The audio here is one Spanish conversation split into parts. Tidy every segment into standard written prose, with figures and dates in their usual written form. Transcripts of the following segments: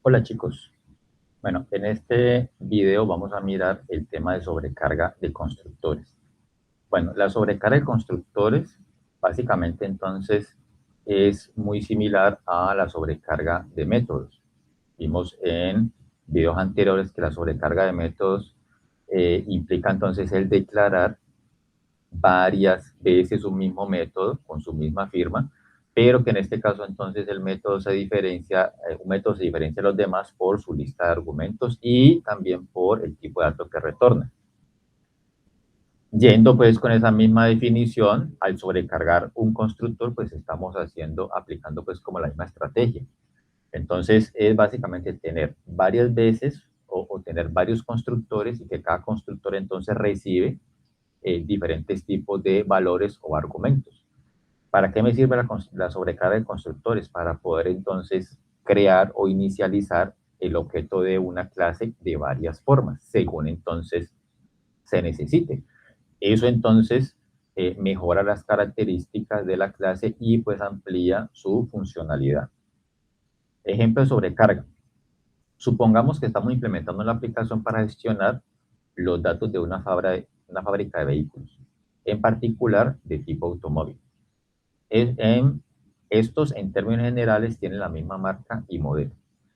Hola chicos, bueno, en este video vamos a mirar el tema de sobrecarga de constructores. Bueno, la sobrecarga de constructores básicamente entonces es muy similar a la sobrecarga de métodos. Vimos en videos anteriores que la sobrecarga de métodos implica entonces el declarar varias veces un mismo método con su misma firma, pero que en este caso entonces el método se diferencia, un método se diferencia de los demás por su lista de argumentos y también por el tipo de datos que retorna. Yendo pues con esa misma definición, al sobrecargar un constructor, pues estamos aplicando pues como la misma estrategia. Entonces es básicamente tener varias veces o tener varios constructores y que cada constructor entonces recibe diferentes tipos de valores o argumentos. ¿Para qué me sirve la sobrecarga de constructores? Para poder entonces crear o inicializar el objeto de una clase de varias formas, según entonces se necesite. Eso entonces mejora las características de la clase y pues amplía su funcionalidad. Ejemplo de sobrecarga. Supongamos que estamos implementando una aplicación para gestionar los datos de una fábrica de vehículos, en particular de tipo automóvil. Estos, en términos generales, tienen la misma marca y modelo,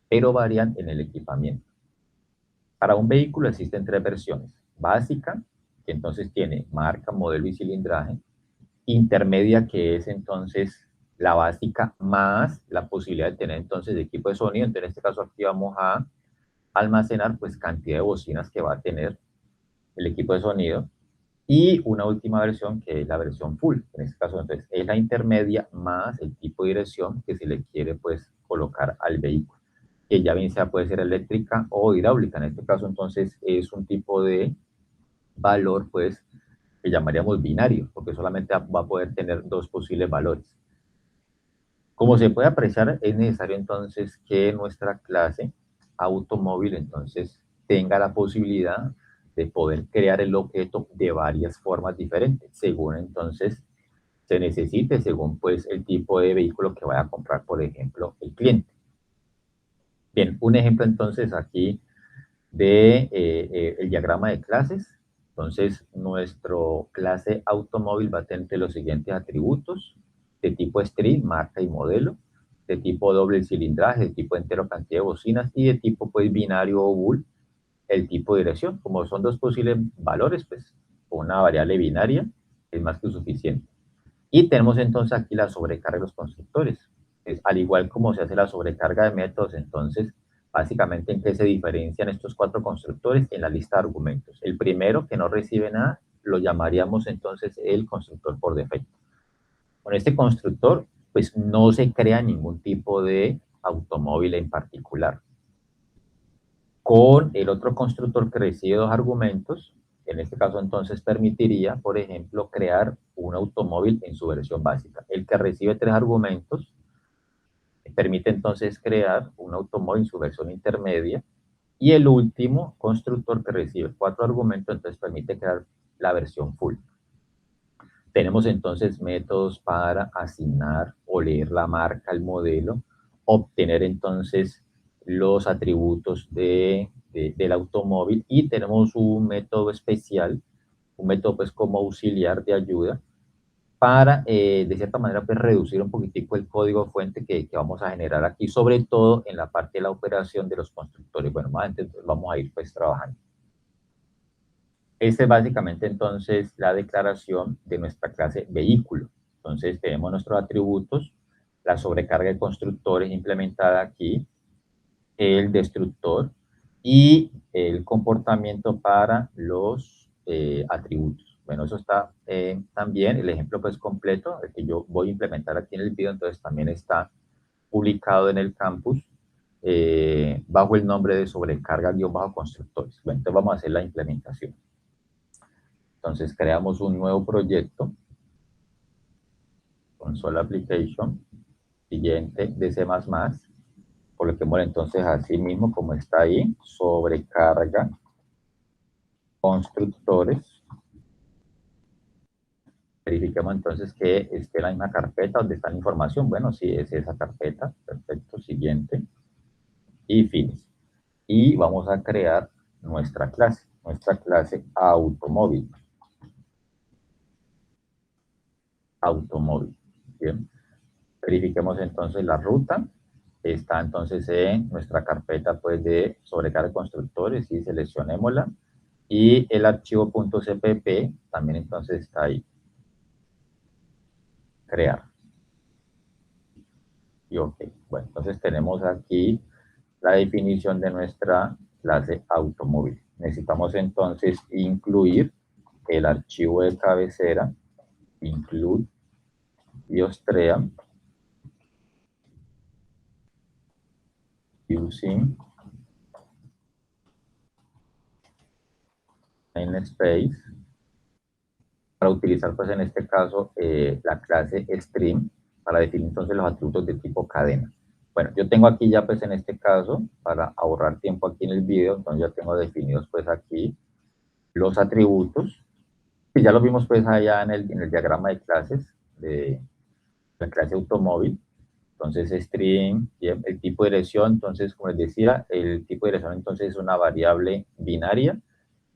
pero varían en el equipamiento. Para un vehículo existen tres versiones. Básica, que entonces tiene marca, modelo y cilindraje. Intermedia, que es entonces la básica más la posibilidad de tener entonces equipo de sonido. Entonces, en este caso aquí vamos a almacenar pues cantidad de bocinas que va a tener el equipo de sonido. Y una última versión que es la versión full. En este caso, entonces, es la intermedia más el tipo de dirección que se le quiere, pues, colocar al vehículo. Que ya bien sea puede ser eléctrica o hidráulica. En este caso, entonces, es un tipo de valor, pues, que llamaríamos binario, porque solamente va a poder tener dos posibles valores. Como se puede apreciar, es necesario, entonces, que nuestra clase automóvil, entonces, tenga la posibilidad de poder crear el objeto de varias formas diferentes, según entonces se necesite, según pues el tipo de vehículo que vaya a comprar, por ejemplo, el cliente. Bien, un ejemplo entonces aquí de el diagrama de clases. Entonces, nuestro clase automóvil va a tener los siguientes atributos: de tipo string, marca y modelo; de tipo doble cilindraje; de tipo entero, cantidad de bocinas; y de tipo pues binario o bool, el tipo de dirección. Como son dos posibles valores, pues una variable binaria es más que suficiente. Y tenemos entonces aquí la sobrecarga de los constructores. Al igual como se hace la sobrecarga de métodos, entonces, básicamente, ¿en qué se diferencian estos cuatro constructores? En la lista de argumentos. El primero, que no recibe nada, lo llamaríamos entonces el constructor por defecto. Con este constructor, pues no se crea ningún tipo de automóvil en particular. Con el otro constructor que recibe dos argumentos, en este caso entonces permitiría, por ejemplo, crear un automóvil en su versión básica. El que recibe tres argumentos permite entonces crear un automóvil en su versión intermedia, y el último constructor que recibe cuatro argumentos entonces permite crear la versión full. Tenemos entonces métodos para asignar o leer la marca, el modelo, obtener entonces los atributos del automóvil, y tenemos un método especial, un método pues como auxiliar de ayuda para de cierta manera pues reducir un poquitico el código fuente que vamos a generar aquí, sobre todo en la parte de la operación de los constructores. Bueno, más entonces vamos a ir pues trabajando. Esta es básicamente entonces la declaración de nuestra clase vehículo. Entonces tenemos nuestros atributos, la sobrecarga de constructores implementada aquí, el destructor y el comportamiento para los atributos. Bueno, eso está también, el ejemplo pues completo, el que yo voy a implementar aquí en el video, entonces también está publicado en el campus bajo el nombre de sobrecarga-constructores. Bueno, entonces vamos a hacer la implementación. Entonces creamos un nuevo proyecto, console application, siguiente de C++, coloquemos entonces así mismo como está ahí, sobrecarga constructores. Verifiquemos entonces que esté en la misma carpeta donde está la información. Bueno, sí, es esa carpeta. Perfecto, siguiente. y fines. Y vamos a crear nuestra clase automóvil. Automóvil. Bien. Verifiquemos entonces la ruta. Está entonces en nuestra carpeta pues de sobrecarga de constructores y seleccionémosla. Y el archivo .cpp también entonces está ahí. Crear. Y ok. Bueno, entonces tenemos aquí la definición de nuestra clase automóvil. Necesitamos entonces incluir el archivo de cabecera, include biostrea, using namespace, para utilizar pues en este caso la clase stream para definir entonces los atributos de tipo cadena. Bueno, yo tengo aquí ya pues en este caso, para ahorrar tiempo aquí en el video, entonces ya tengo definidos pues aquí los atributos, y ya lo vimos pues allá en el diagrama de clases de la clase automóvil. Entonces string, el tipo de dirección, entonces como les decía, el tipo de dirección entonces es una variable binaria,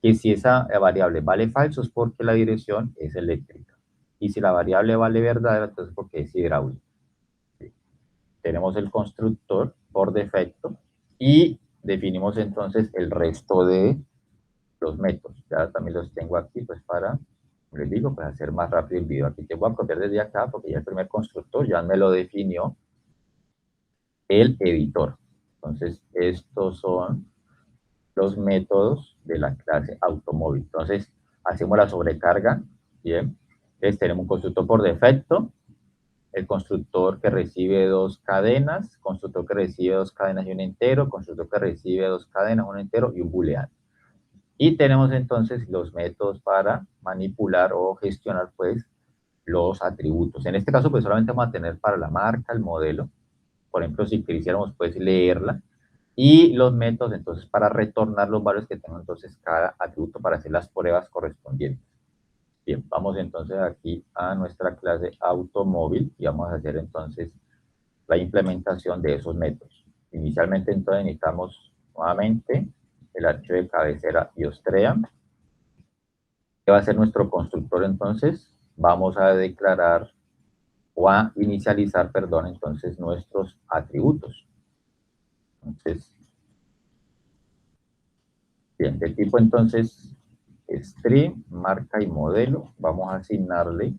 que si esa variable vale falso es porque la dirección es eléctrica. Y si la variable vale verdadera, entonces porque es hidráulica. ¿Sí? Tenemos el constructor por defecto y definimos entonces el resto de los métodos. Ya también los tengo aquí, pues para, como les digo, pues hacer más rápido el video. Aquí te voy a copiar desde acá porque ya el primer constructor ya me lo definió el editor. Entonces, estos son los métodos de la clase automóvil. Entonces, hacemos la sobrecarga, ¿bien? Entonces, tenemos un constructor por defecto, el constructor que recibe dos cadenas, constructor que recibe dos cadenas y un entero, constructor que recibe dos cadenas, un entero y un booleano. Y tenemos entonces los métodos para manipular o gestionar, pues, los atributos. En este caso, pues, solamente vamos a tener para la marca, el modelo. Por ejemplo, si quisiéramos, pues, leerla. Y los métodos, entonces, para retornar los valores que tenga entonces cada atributo para hacer las pruebas correspondientes. Bien, vamos entonces aquí a nuestra clase automóvil y vamos a hacer entonces la implementación de esos métodos. Inicialmente entonces necesitamos nuevamente el archivo de cabecera biostrea. ¿Qué va a ser nuestro constructor entonces? Vamos a declarar o a inicializar, perdón, entonces nuestros atributos. Entonces, bien, de tipo entonces string, marca y modelo, vamos a asignarle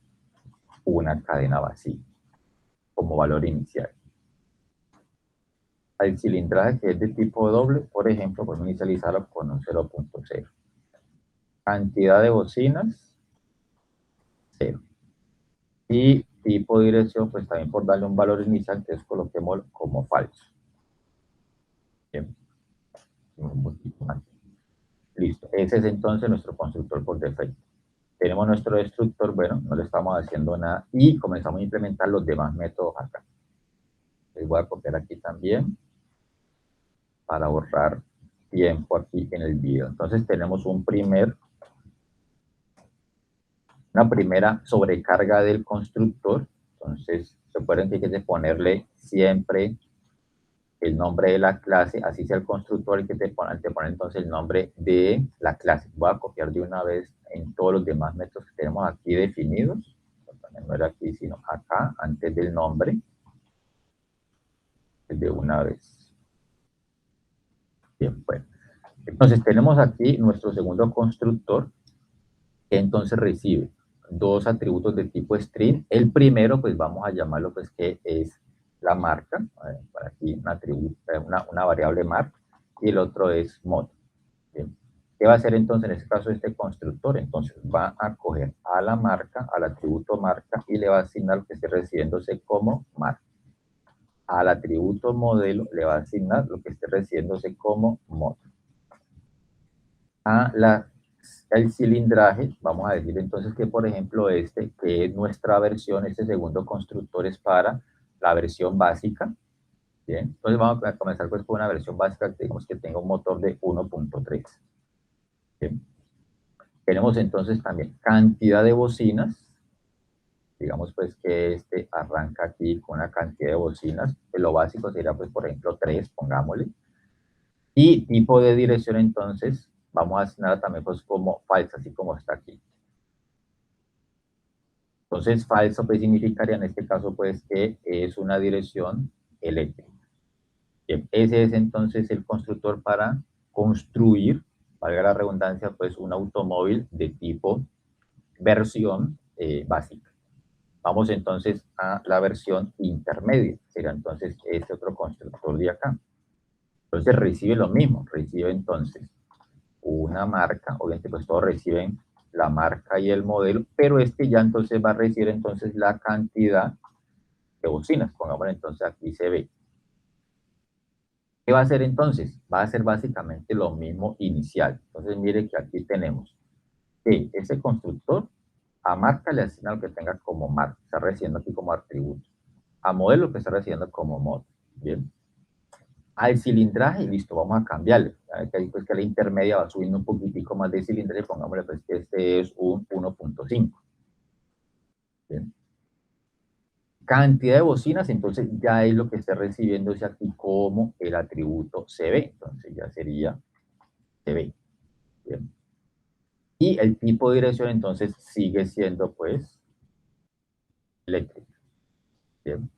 una cadena vacía como valor inicial. Al cilindraje que es de tipo doble, por ejemplo, podemos inicializarlo con un 0.0. Cantidad de bocinas, 0. Y tipo de dirección, pues también por darle un valor inicial, que es coloquemos como falso. Bien. Un poquito más. Listo. Ese es entonces nuestro constructor por defecto. Tenemos nuestro destructor, bueno, no le estamos haciendo nada y comenzamos a implementar los demás métodos acá. Les voy a copiar aquí también para ahorrar tiempo aquí en el video. Entonces tenemos una primera sobrecarga del constructor. Entonces, recuerden que hay que ponerle siempre el nombre de la clase, así sea el constructor el que te pone entonces el nombre de la clase. Voy a copiar de una vez en todos los demás métodos que tenemos aquí definidos. No era aquí, sino acá, antes del nombre, de una vez. Bien, bueno. Entonces tenemos aquí nuestro segundo constructor, que entonces recibe dos atributos de tipo string. El primero, pues vamos a llamarlo, pues que es la marca, para aquí una variable marca, y el otro es mod. Bien. ¿Qué va a hacer entonces en este caso este constructor? Entonces va a coger a la marca, al atributo marca, y le va a asignar lo que esté recibiéndose como marca. Al atributo modelo le va a asignar lo que esté recibiéndose como mod. El cilindraje, vamos a decir entonces que, por ejemplo, que es nuestra versión, este segundo constructor es para la versión básica. Bien, entonces vamos a comenzar pues con una versión básica, digamos que tenga un motor de 1.3. Bien. Tenemos entonces también cantidad de bocinas. Digamos pues que arranca aquí con una cantidad de bocinas. Lo básico sería pues, por ejemplo, 3, pongámosle. Y tipo de dirección, entonces, vamos a asignar también pues como falsa, así como está aquí. Entonces, falso pues significaría en este caso pues que es una dirección eléctrica. Bien, ese es entonces el constructor para construir, valga la redundancia, pues un automóvil de tipo versión básica. Vamos entonces a la versión intermedia, sería entonces este otro constructor de acá. Entonces recibe lo mismo, recibe entonces una marca, obviamente pues todos reciben la marca y el modelo, pero este ya entonces va a recibir entonces la cantidad de bocinas, pongamos entonces aquí se ve. ¿Qué va a hacer entonces? Va a hacer básicamente lo mismo inicial. Entonces mire que aquí tenemos que ese constructor a marca le asigna lo que tenga como marca, está recibiendo aquí como atributo. A modelo que está recibiendo como mod. Bien. Al cilindraje, listo, vamos a cambiarle. Que ahí pues que la intermedia va subiendo un poquitico más de cilindraje, pongámosle pues que este es un 1.5. Bien. Cantidad de bocinas, entonces ya es lo que está recibiéndose aquí como el atributo CB. Entonces ya sería CB. Bien. Y el tipo de dirección entonces sigue siendo pues eléctrica. Bien.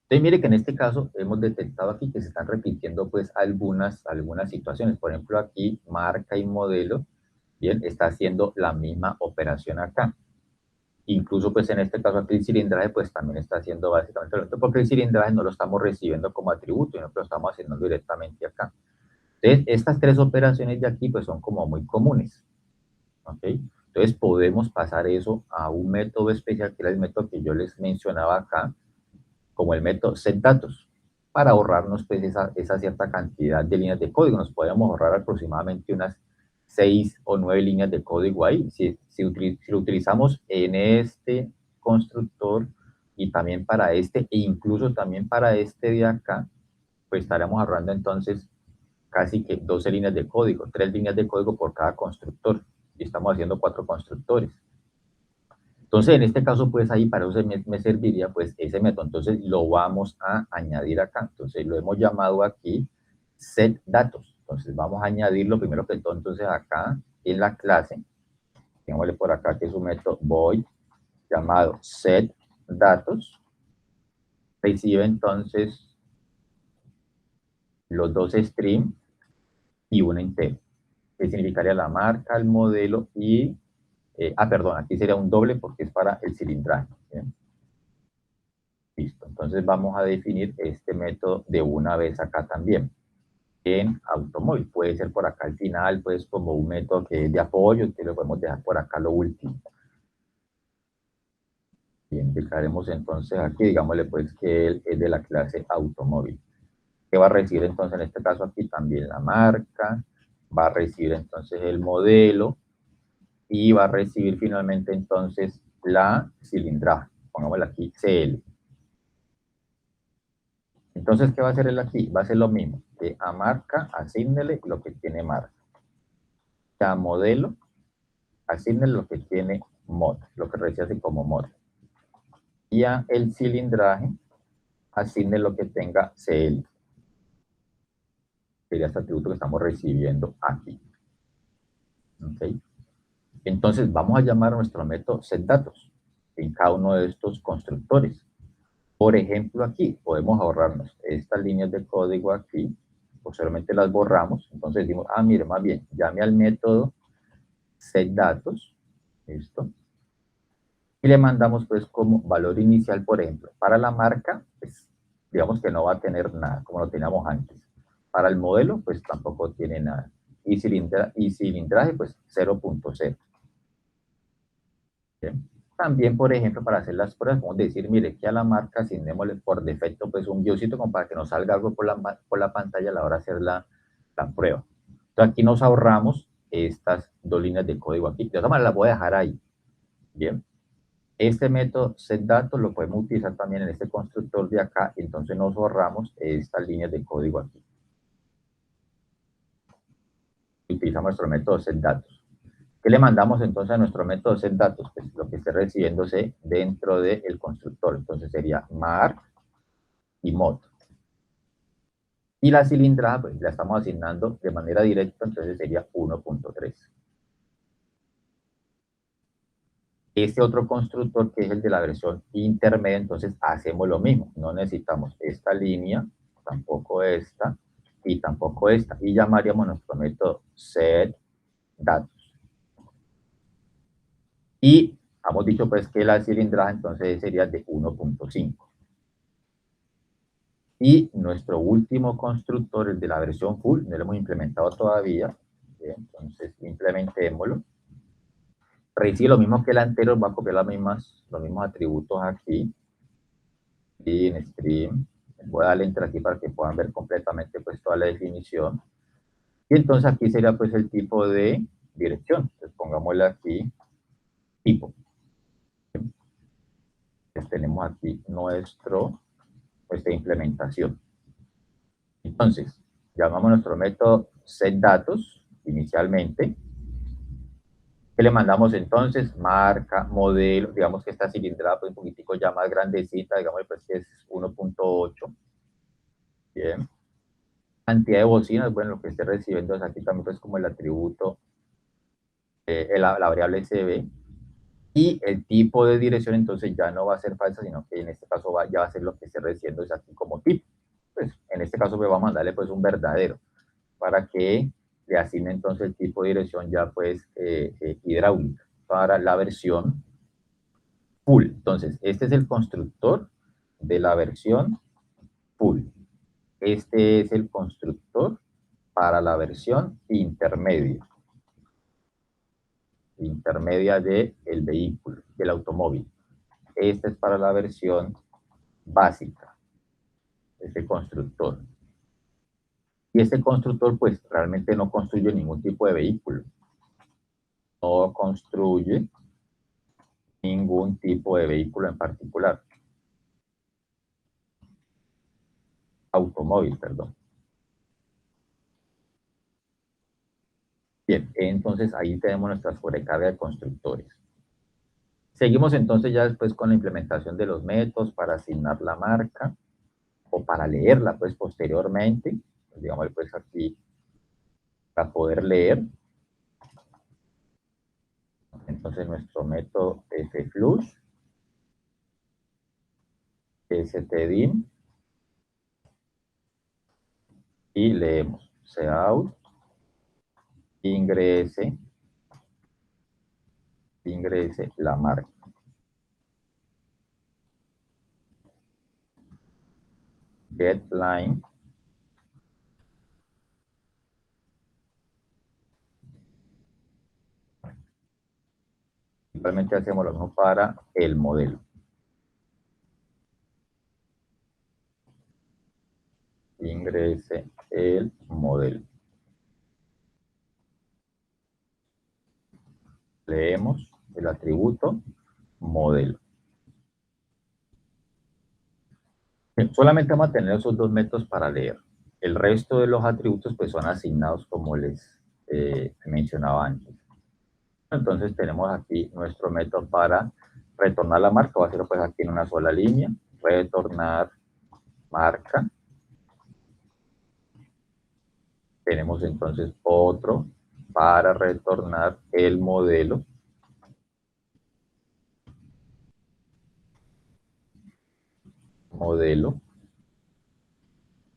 Entonces mire que en este caso hemos detectado aquí que se están repitiendo pues algunas situaciones. Por ejemplo aquí marca y modelo, bien, está haciendo la misma operación acá. Incluso pues en este caso aquí el cilindraje pues también está haciendo básicamente lo mismo, porque el cilindraje no lo estamos recibiendo como atributo, sino que lo estamos haciendo directamente acá. Entonces estas tres operaciones de aquí pues son como muy comunes. ¿Ok? Entonces podemos pasar eso a un método especial, que era el método que yo les mencionaba acá, como el método setDatos, para ahorrarnos pues esa cierta cantidad de líneas de código. Nos podemos ahorrar aproximadamente unas 6 o 9 líneas de código ahí. Si lo utilizamos en este constructor y también para este, e incluso también para este de acá, pues estaremos ahorrando entonces casi que 12 líneas de código, 3 líneas de código por cada constructor. Y estamos haciendo 4 constructores. Entonces, en este caso, pues ahí para eso me serviría pues ese método. Entonces, lo vamos a añadir acá. Entonces, lo hemos llamado aquí setDatos. Entonces, vamos a añadirlo primero que todo, entonces acá en la clase, digámosle por acá que es un método void llamado setDatos. Recibe entonces los dos streams y un entero, que significaría la marca, el modelo y, perdón, aquí sería un doble porque es para el cilindraje. ¿Bien? Listo, entonces vamos a definir este método de una vez acá también, en automóvil. Puede ser por acá al final, pues como un método que es de apoyo, que lo podemos dejar por acá lo último. Bien, dejaremos entonces aquí, digámosle pues que él es de la clase automóvil. ¿Qué va a recibir entonces en este caso aquí? También la marca, va a recibir entonces el modelo y va a recibir finalmente entonces la cilindraje. Pongámosle aquí CL. Entonces, ¿qué va a hacer él aquí? Va a hacer lo mismo, que a marca, asígnele lo que tiene marca. A modelo, asígnele lo que tiene mod, lo que recibe así como mod. Y a el cilindraje, asigne lo que tenga CL. Sería este atributo que estamos recibiendo aquí. ¿Ok? Entonces, vamos a llamar a nuestro método setDatos en cada uno de estos constructores. Por ejemplo, aquí podemos ahorrarnos estas líneas de código aquí, posteriormente las borramos, entonces decimos, mire, más bien, llame al método setDatos, listo, y le mandamos pues como valor inicial, por ejemplo, para la marca, pues digamos que no va a tener nada, como lo teníamos antes. Para el modelo, pues tampoco tiene nada. Y cilindraje, pues 0.0. También, por ejemplo, para hacer las pruebas, podemos decir, mire, que a la marca asignémosle por defecto pues un guioncito como para que nos salga algo por la pantalla a la hora de hacer la prueba. Entonces aquí nos ahorramos estas dos líneas de código aquí. De todas maneras, las voy a dejar ahí. Bien. Este método setDatos lo podemos utilizar también en este constructor de acá, entonces nos ahorramos estas líneas de código aquí. Utilizamos nuestro método setDatos. ¿Qué le mandamos entonces a nuestro método setDatos? Pues lo que esté recibiéndose dentro del constructor. Entonces sería mark y mod. Y la cilindrada, pues la estamos asignando de manera directa, entonces sería 1.3. Este otro constructor, que es el de la versión intermedia, entonces hacemos lo mismo. No necesitamos esta línea, tampoco esta, y tampoco esta. Y llamaríamos nuestro método setDatos. Y hemos dicho pues que la cilindrada entonces sería de 1.5. Y nuestro último constructor, el de la versión full, no lo hemos implementado todavía. Bien, entonces implementémoslo. Recibe lo mismo que el anterior, va a copiar los mismos atributos aquí. Y en stream, voy a darle enter aquí para que puedan ver completamente pues toda la definición. Y entonces aquí sería pues el tipo de dirección. Entonces pongámosle aquí tipo. Entonces tenemos aquí nuestra implementación. Entonces, llamamos nuestro método setDatos inicialmente. ¿Qué le mandamos entonces? Marca, modelo, digamos que esta cilindrada pues un poquitico ya más grandecita, digamos pues que es 1.8. Bien. Cantidad de bocinas, bueno, lo que esté recibiendo es aquí también pues como el atributo, la variable CB. Y el tipo de dirección entonces ya no va a ser falsa, sino que en este caso ya va a ser lo que esté recibiendo es aquí como tipo. Pues en este caso pues vamos a darle pues un verdadero, para que le asigne entonces el tipo de dirección ya pues hidráulica para la versión full. Entonces, este es el constructor de la versión full. Este es el constructor para la versión intermedia del vehículo, del automóvil. Este es para la versión básica, este constructor. Y este constructor pues realmente no construye ningún tipo de vehículo. No construye ningún tipo de vehículo en particular. Automóvil, perdón. Bien, entonces ahí tenemos nuestra sobrecarga de constructores. Seguimos entonces ya después con la implementación de los métodos para asignar la marca o para leerla pues posteriormente. Digamos pues aquí para poder leer. Entonces nuestro método fflush, stdim, y leemos cout, ingrese la marca. GetLine, igualmente hacemos lo mismo para el modelo. Ingrese el modelo. Leemos el atributo modelo. Solamente vamos a tener esos dos métodos para leer. El resto de los atributos pues son asignados como les mencionaba antes. Entonces tenemos aquí nuestro método para retornar la marca. Va a ser pues aquí en una sola línea. Retornar marca. Tenemos entonces otro para retornar el modelo.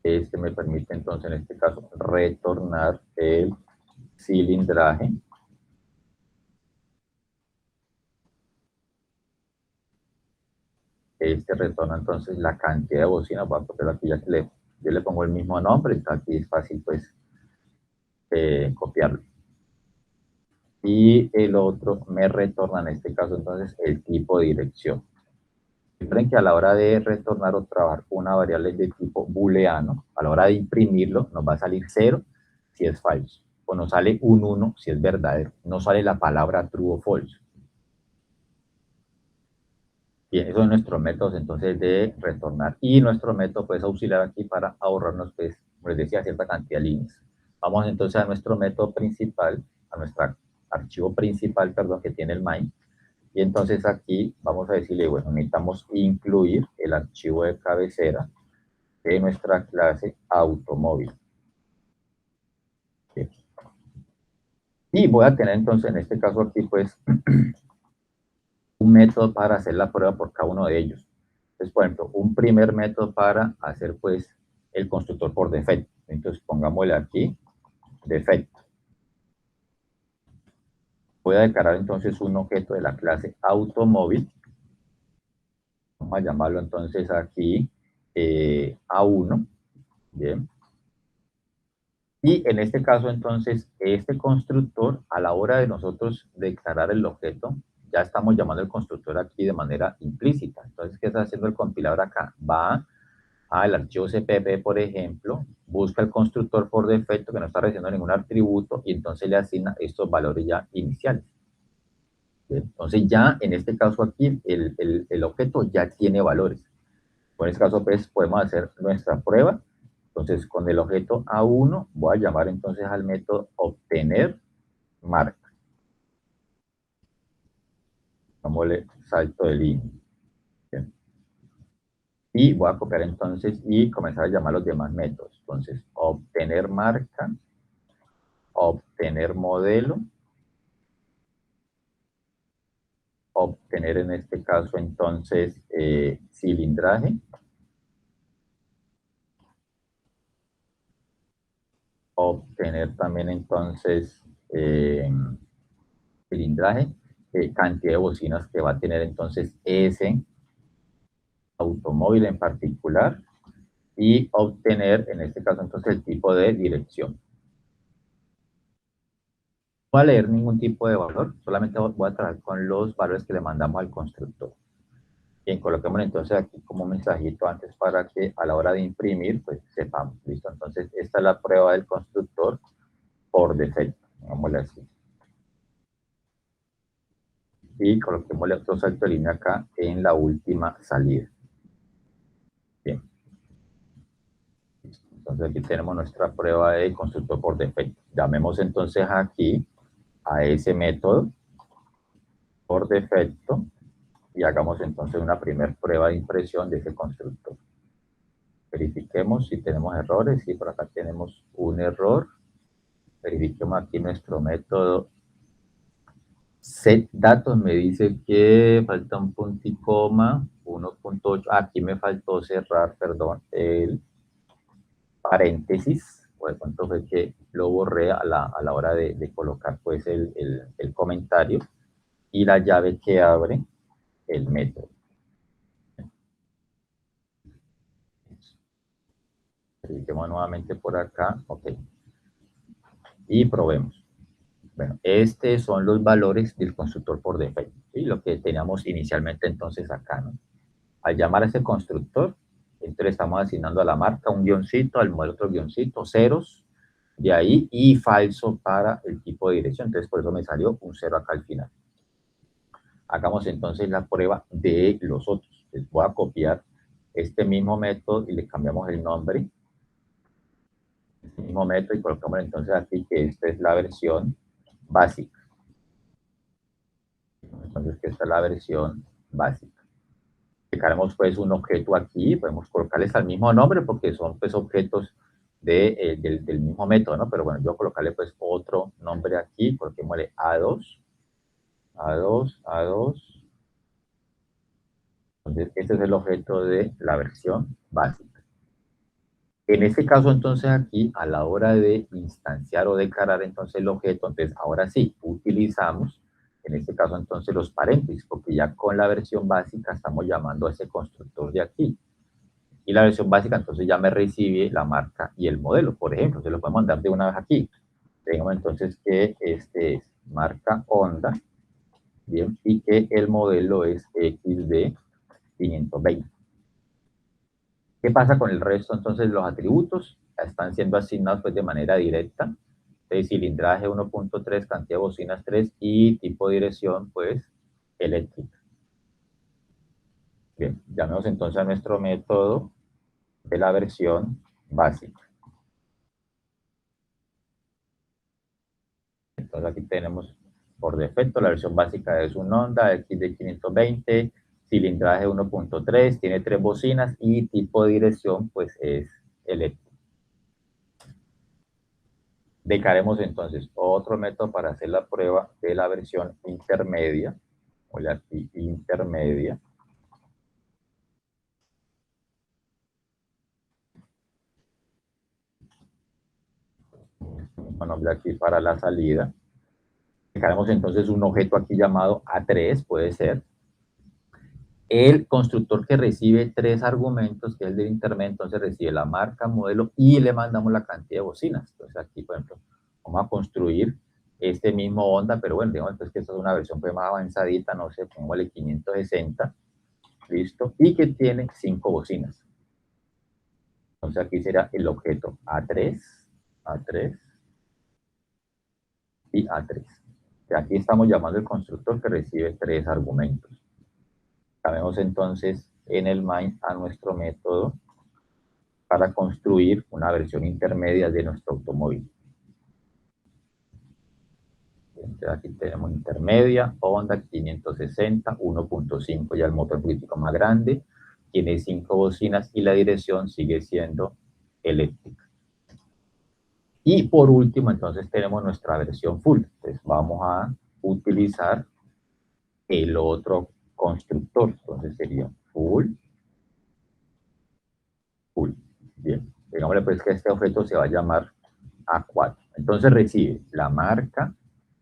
Este me permite entonces en este caso retornar el cilindraje. Este retorna entonces la cantidad de bocinas. Voy a copiar aquí ya que yo le pongo el mismo nombre, entonces aquí es fácil pues copiarlo. Y el otro me retorna en este caso entonces el tipo de dirección. Recuerden que a la hora de retornar o trabajar con una variable de tipo booleano, a la hora de imprimirlo nos va a salir 0 si es falso, o nos sale un 1 si es verdadero, no sale la palabra true o false. Bien, esos son nuestros métodos entonces de retornar. Y nuestro método pues auxiliar aquí para ahorrarnos, pues, como les decía, cierta cantidad de líneas. Vamos entonces a nuestro método principal, a nuestro archivo principal, perdón, que tiene el main. Y entonces aquí vamos a decirle, bueno, necesitamos incluir el archivo de cabecera. de nuestra clase automóvil. Bien. Y voy a tener entonces en este caso aquí pues un método para hacer la prueba por cada uno de ellos. Entonces, por ejemplo, un primer método para hacer pues el constructor por defecto. Entonces pongámosle aquí defecto. Voy a declarar entonces un objeto de la clase automóvil. Vamos a llamarlo entonces aquí A1. Bien. Y en este caso entonces este constructor, a la hora de nosotros declarar el objeto, ya estamos llamando al constructor aquí de manera implícita. Entonces, ¿qué está haciendo el compilador acá? Va al archivo CPP, por ejemplo, busca el constructor por defecto que no está recibiendo ningún atributo y entonces le asigna estos valores ya iniciales. Entonces ya en este caso aquí el objeto ya tiene valores. En este caso pues podemos hacer nuestra prueba. Entonces con el objeto A1 voy a llamar entonces al método obtener marca. Dámosle salto de línea. Bien. Y voy a copiar entonces y comenzar a llamar los demás métodos. Entonces obtener marca, obtener modelo, obtener en este caso entonces cilindraje, obtener también entonces cilindraje, cantidad de bocinas que va a tener entonces ese automóvil en particular y obtener en este caso entonces el tipo de dirección. No voy a leer ningún tipo de valor, solamente voy a trabajar con los valores que le mandamos al constructor. Bien, coloquemos entonces aquí como un mensajito antes para que a la hora de imprimir, pues sepamos, ¿listo? Entonces, esta es la prueba del constructor por defecto, digámosle así. Y coloquémosle otro salto de línea acá en la última salida. Bien. Entonces, aquí tenemos nuestra prueba de constructor por defecto. Llamemos entonces aquí a ese método por defecto y hagamos entonces una primera prueba de impresión de ese constructor. Verifiquemos si tenemos errores. Si por acá tenemos un error, verifiquemos aquí nuestro método set datos. Me dice que falta un punto y coma, 1.8. Aquí me faltó cerrar, perdón, el paréntesis. O de pronto fue que lo borré a la hora de colocar pues el comentario y la llave que abre el método. Verifiquemos nuevamente por acá. Ok. Y probemos. Bueno, estos son los valores del constructor por defecto, ¿sí? Lo que teníamos inicialmente entonces acá, ¿no? Al llamar a ese constructor, entonces le estamos asignando a la marca un guioncito, al modelo otro guioncito, ceros, de ahí, y falso para el tipo de dirección. Entonces, por eso me salió un 0 acá al final. Hagamos entonces la prueba de los otros. Les voy a copiar este mismo método y le cambiamos el nombre. Este mismo método y colocamos entonces aquí que esta es la versión básica. Entonces, que esta es la versión básica. Crearemos pues un objeto aquí, podemos colocarles al mismo nombre porque son pues objetos del mismo método, ¿no? Pero bueno, yo colocarle pues otro nombre aquí, coloquémosle A2, A2, A2. Entonces, este es el objeto de la versión básica. En este caso, entonces, aquí, a la hora de instanciar o declarar entonces el objeto, entonces, ahora sí, utilizamos, en este caso, entonces, los paréntesis, porque ya con la versión básica estamos llamando a ese constructor de aquí. Y la versión básica, entonces, ya me recibe la marca y el modelo, por ejemplo, se lo podemos mandar de una vez aquí. Tenemos entonces que este es marca Honda, bien, y que el modelo es XD 520. ¿Qué pasa con el resto? Entonces los atributos están siendo asignados pues de manera directa. Entonces, cilindraje 1.3, cantidad de bocinas 3 y tipo de dirección pues eléctrica. Bien, llamemos entonces a nuestro método de la versión básica. Entonces aquí tenemos por defecto la versión básica es un Honda XD 520, cilindraje 1.3, tiene 3 bocinas y tipo de dirección pues es eléctrico. Dedicaremos entonces otro método para hacer la prueba de la versión intermedia, o la intermedia. Un nombre aquí para la salida. Dedicaremos entonces un objeto aquí llamado A3, puede ser. El constructor que recibe 3 argumentos, que es el del intermedio, entonces recibe la marca, modelo y le mandamos la cantidad de bocinas. Entonces aquí, por ejemplo, vamos a construir este mismo Honda, pero bueno, digamos pues que esta es una versión pues más avanzadita, no sé, pongámosle 560, listo, y que tiene 5 bocinas. Entonces aquí será el objeto A3, A3 y A3. Aquí estamos llamando el constructor que recibe 3 argumentos. Llamemos entonces en el main a nuestro método para construir una versión intermedia de nuestro automóvil. Entonces aquí tenemos intermedia, Honda 560, 1.5, ya el motor un poquitico más grande, tiene 5 bocinas y la dirección sigue siendo eléctrica. Y por último, entonces tenemos nuestra versión full. Entonces vamos a utilizar el otro constructor. Entonces sería full. Bien, digámosle pues que este objeto se va a llamar A4. Entonces recibe la marca,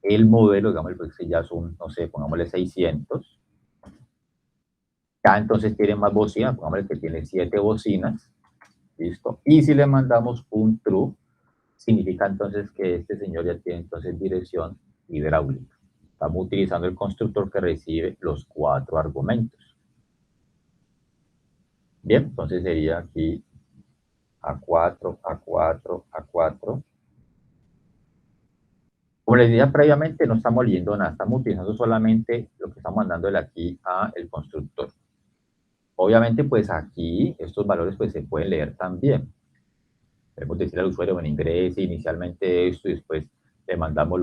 el modelo, digámosle pues que ya son, no sé, pongámosle 600. Ya entonces tiene más bocinas, pongámosle que tiene 7 bocinas. ¿Listo? Y si le mandamos un true, significa entonces que este señor ya tiene entonces dirección hidráulica. Estamos utilizando el constructor que recibe los 4 argumentos. Bien, entonces sería aquí A4, A4, A4. Como les decía previamente, no estamos leyendo nada, estamos utilizando solamente lo que estamos mandándole aquí a el constructor. Obviamente, pues aquí estos valores pues se pueden leer también. Podemos decir al usuario, bueno, ingrese inicialmente esto y después le mandamos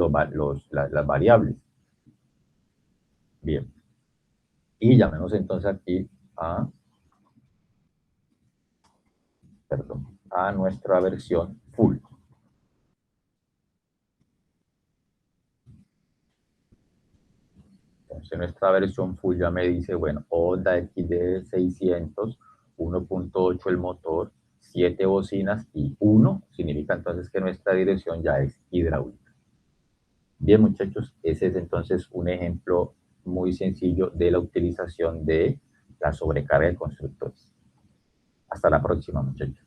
las variables. Bien. Y llamemos entonces aquí a, perdón, a nuestra versión full. Entonces nuestra versión full ya me dice, bueno, Honda XD 600, 1.8 el motor, 7 bocinas y 1, significa entonces que nuestra dirección ya es hidráulica. Bien, muchachos, ese es entonces un ejemplo muy sencillo de la utilización de la sobrecarga de constructores. Hasta la próxima, muchachos.